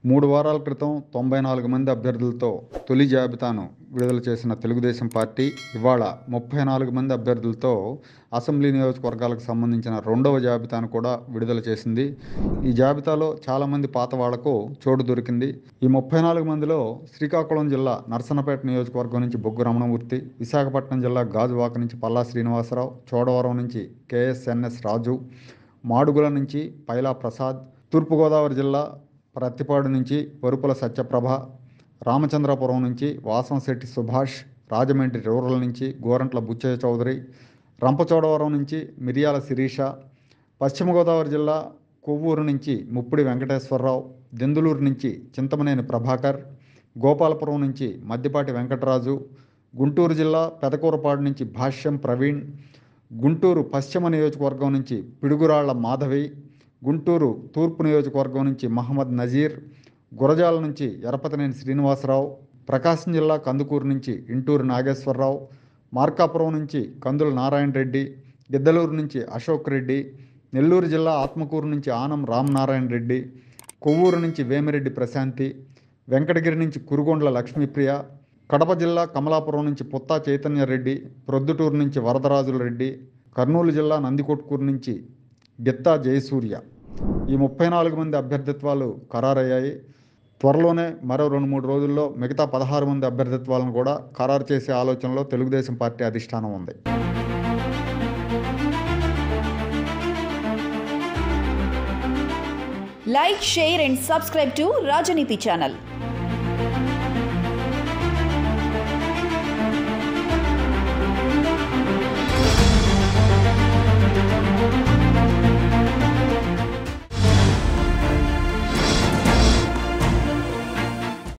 3 వారాల క్రితం 94 మంది అభ్యర్థులతో తొలి జాబితాను విడుదల చేసిన తెలుగుదేశం పార్టీ ఇవాళ 34 మంది అభ్యర్థులతో అసెంబ్లీ నియోజకవర్గాలకు సంబంధించిన రెండవ జాబితాను కూడా విడుదల చేసింది. ఈ జాబితాలో చాలామంది పాత వాళ్లకు చోటు దొరికింది. ఈ 34 మందిలో శ్రీకాకుళం జిల్లా నర్సన్నపేట నియోజకవర్గం నుంచి బొగ్గు రమణమూర్తి, విశాఖపట్నం జిల్లా గాజువాక నుంచి పల్లా శ్రీనివాసరావు, చోడవరం నుంచి KSNS రాజు, మాడుగుల నుంచి పైలా ప్రసాద్, తూర్పుగోదావరి జిల్లా ప్రత్తిపాడు నుంచి వరుపుల సత్యప్రభ, రామచంద్రపురం నుంచి వాసంశెట్టి సుభాష్, రాజమండ్రి రూరల్ నుంచి గోరంట్ల బుచ్చయ్య చౌదరి, రంపచోడవరం నుంచి మిరియాల శిరీష, పశ్చిమ గోదావరి జిల్లా కొవ్వూరు నుంచి ముప్పిడి వెంకటేశ్వరరావు, దెందులూరు నుంచి చింతమనేని ప్రభాకర్, గోపాలపురం నుంచి మద్దిపాటి వెంకటరాజు, గుంటూరు జిల్లా పెదకూరపాడు నుంచి భాష్యం ప్రవీణ్, గుంటూరు పశ్చిమ నియోజకవర్గం నుంచి పిడుగురాళ్ల మాధవి, గుంటూరు తూర్పు నియోజకవర్గం నుంచి మహమ్మద్ నజీర్, గురజాల నుంచి ఎరపతినేని శ్రీనివాసరావు, ప్రకాశం జిల్లా కందుకూరు నుంచి ఇంటూరు నాగేశ్వరరావు, మార్కాపురం నుంచి కందుల నారాయణ రెడ్డి, గిద్దలూరు నుంచి అశోక్ రెడ్డి, నెల్లూరు జిల్లా ఆత్మకూరు నుంచి ఆనం రామనారాయణ రెడ్డి, కొవ్వూరు నుంచి వేమిరెడ్డి ప్రశాంతి, వెంకటగిరి నుంచి కురుగొండ్ల లక్ష్మీప్రియ, కడప జిల్లా కమలాపురం నుంచి పుత్తా చైతన్యరెడ్డి, ప్రొద్దుటూరు నుంచి వరదరాజుల రెడ్డి, కర్నూలు జిల్లా నందికొట్కూరు నుంచి బిత్తా జయసూర్య. ఈ 34 మంది అభ్యర్థిత్వాలు ఖరారయ్యాయి. త్వరలోనే మరో 2-3 రోజుల్లో మిగతా 16 మంది అభ్యర్థిత్వాలను కూడా ఖరారు చేసే ఆలోచనలో తెలుగుదేశం పార్టీ అధిష్టానం ఉంది. Like, share and subscribe to Rajaniti channel.